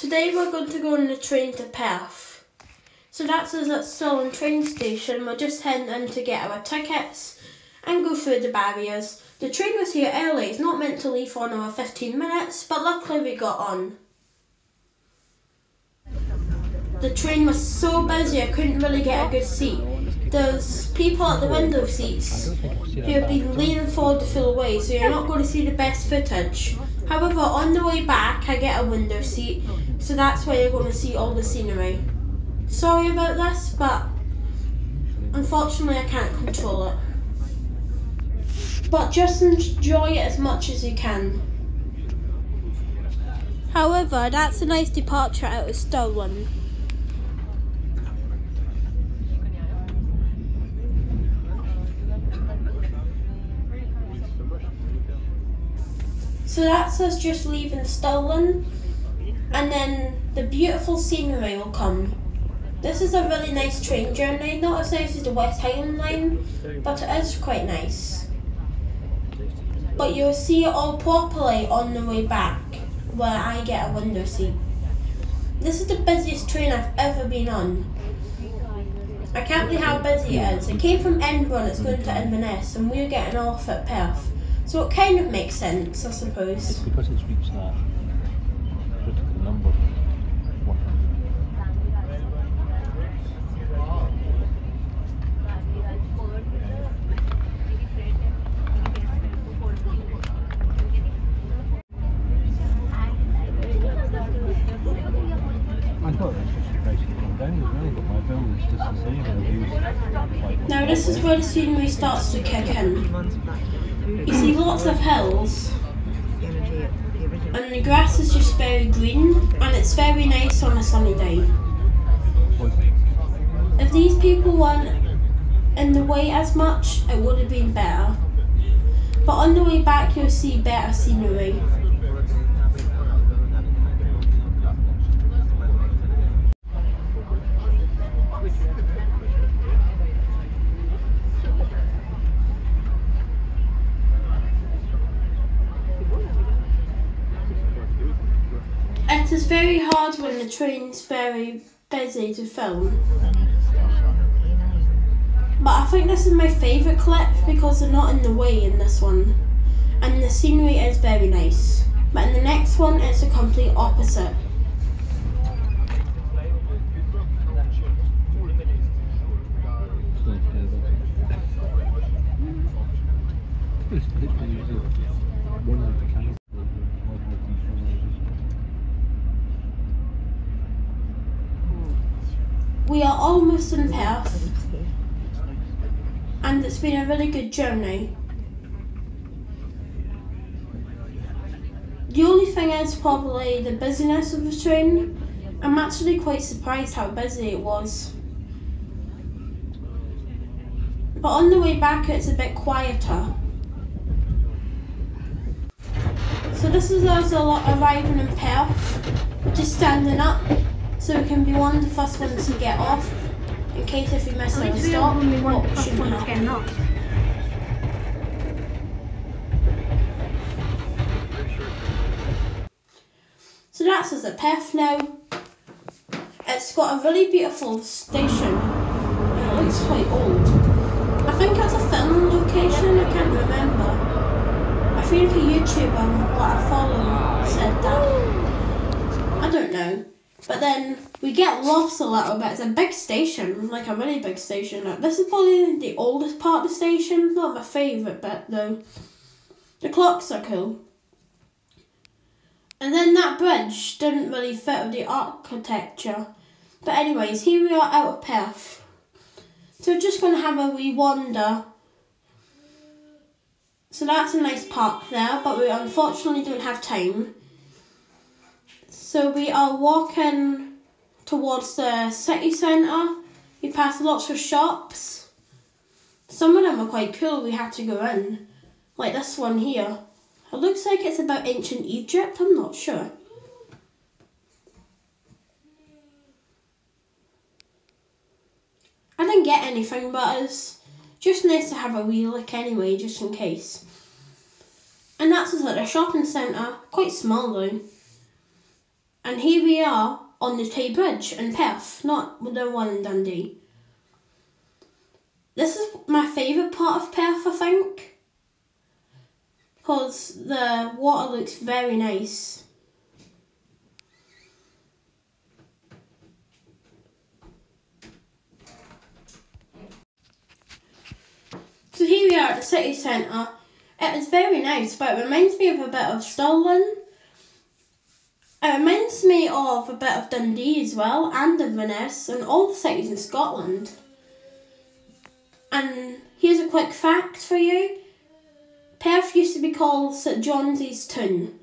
Today we're going to go on the train to Perth. So that's us at Stirling train station. We're just heading in to get our tickets and go through the barriers. The train was here early. It's not meant to leave for another 15 minutes, but luckily we got on. The train was so busy I couldn't really get a good seat. There's people at the window seats who have been leaning forward the full way, so you're not going to see the best footage. However, on the way back I get a window seat, so that's where you're going to see all the scenery. Sorry about this, but unfortunately I can't control it. But just enjoy it as much as you can. However, that's a nice departure out of Stirling. So that's us just leaving Stirling, and then the beautiful scenery will come. This is a really nice train journey, not as nice as the West Highland line, but it is quite nice. But you'll see it all properly on the way back, where I get a window seat. This is the busiest train I've ever been on. I can't believe how busy it is. It came from Edinburgh and it's going to Inverness, and we're getting off at Perth. So it kind of makes sense, I suppose. It's because it's reached that critical number. I thought it was just basically come down as well, but my bill is just the same. Now this is where the scenery starts to kick in. You see lots of hills, and the grass is just very green, and it's very nice on a sunny day. If these people weren't in the way as much, it would have been better. But on the way back you'll see better scenery. It is very hard when the train's very busy to film. But I think this is my favourite clip because they're not in the way in this one. And the scenery is very nice. But in the next one it's the complete opposite. We are almost in Perth, and it's been a really good journey. The only thing is probably the busyness of the train. I'm actually quite surprised how busy it was. But on the way back it's a bit quieter. So this is us arriving in Perth. We're just standing up, so we can be one of the first ones to get off, in case if we miss our stop, what shouldn't happen. So that's us at Perth now. It's got a really beautiful station. It looks quite old. I think it's a film location, I can't remember. I think a YouTuber that I follow said that. I don't know. But then we get lost a little bit. It's a big station, like a really big station. Like, this is probably the oldest part of the station. Not my favourite bit though. The clocks are cool. And then that bridge didn't really fit with the architecture. But anyways, here we are out of Perth. So we're just going to have a wee wander. So that's a nice park there, but we unfortunately don't have time. So we are walking towards the city centre. We pass lots of shops. Some of them are quite cool, we had to go in. Like this one here. It looks like it's about ancient Egypt, I'm not sure. I didn't get anything, but it's just nice to have a wee look anyway, just in case. And that's us at a shopping centre, quite small though. And here we are on the Tay Bridge in Perth, not the one in Dundee. This is my favourite part of Perth, I think, because the water looks very nice. So here we are at the city centre. It is very nice, but it reminds me of a bit of Stirling. It reminds me of a bit of Dundee as well, and Inverness, and all the cities in Scotland. And here's a quick fact for you. Perth used to be called St John's Town.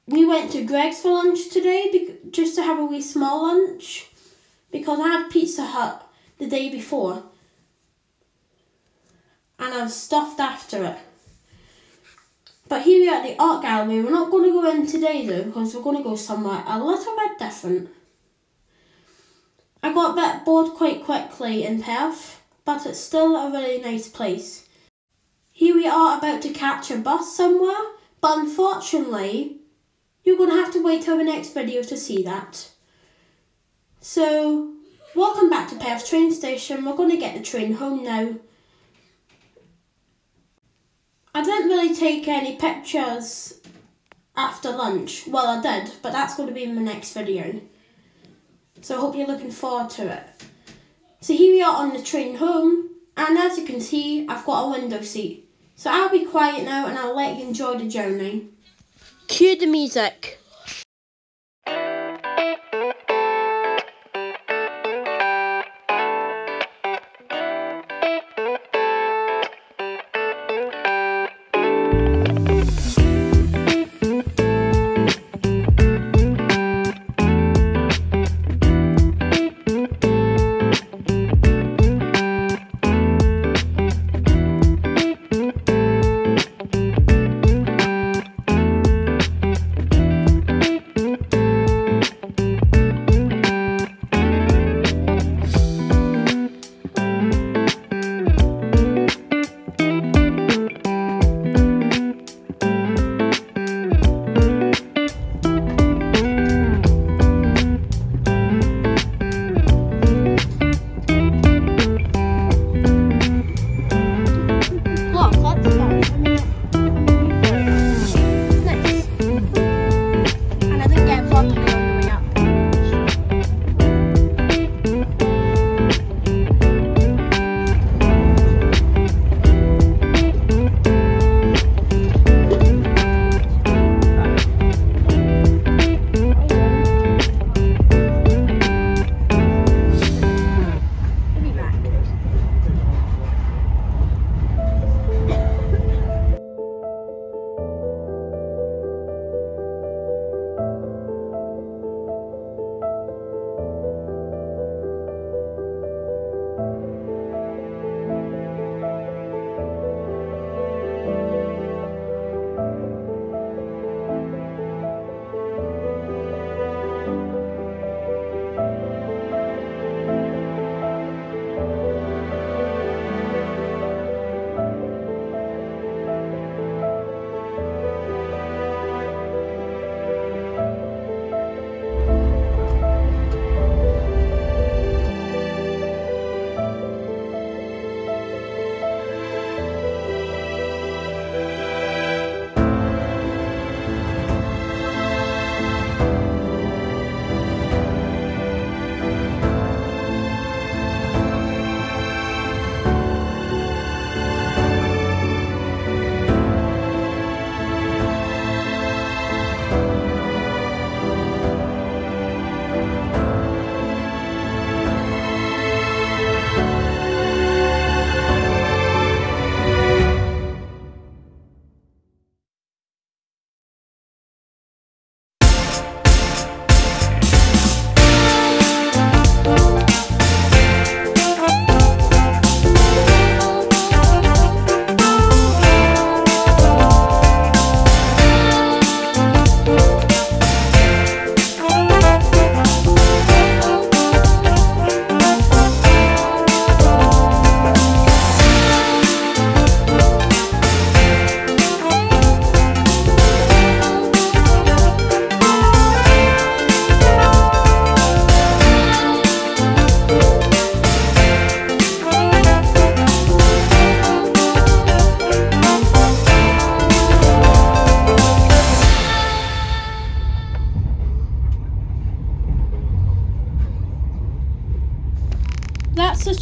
We went to Greg's for lunch today, just to have a wee small lunch, because I had Pizza Hut the day before. And I was stuffed after it. But here we are at the art gallery. We're not going to go in today though, because we're going to go somewhere a little bit different. I got a bit bored quite quickly in Perth, but it's still a really nice place. Here we are about to catch a bus somewhere, but unfortunately, you're going to have to wait till the next video to see that. So, welcome back to Perth train station. We're going to get the train home now. I didn't really take any pictures after lunch. Well, I did, but that's going to be in the next video. So I hope you're looking forward to it. So here we are on the train home, and as you can see, I've got a window seat. So I'll be quiet now and I'll let you enjoy the journey. Cue the music.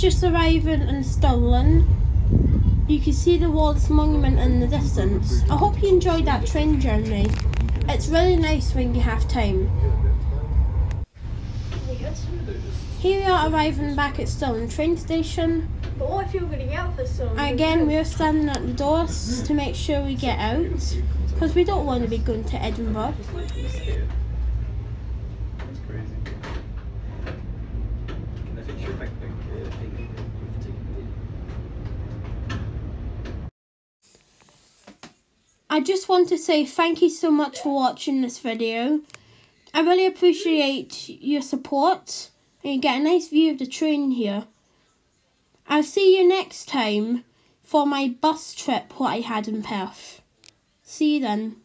just arriving in Stirling. You can see the Wallace Monument in the distance. I hope you enjoyed that train journey. It's really nice when you have time. Here we are arriving back at Stirling train station. But what if you were going to get off this song? Again, we're standing at the doors to make sure we get out, because we don't want to be going to Edinburgh. That's crazy. Can I fix your big thing? I just want to say thank you so much for watching this video. I really appreciate your support, and you get a nice view of the train here. I'll see you next time for my bus trip what I had in Perth. See you then.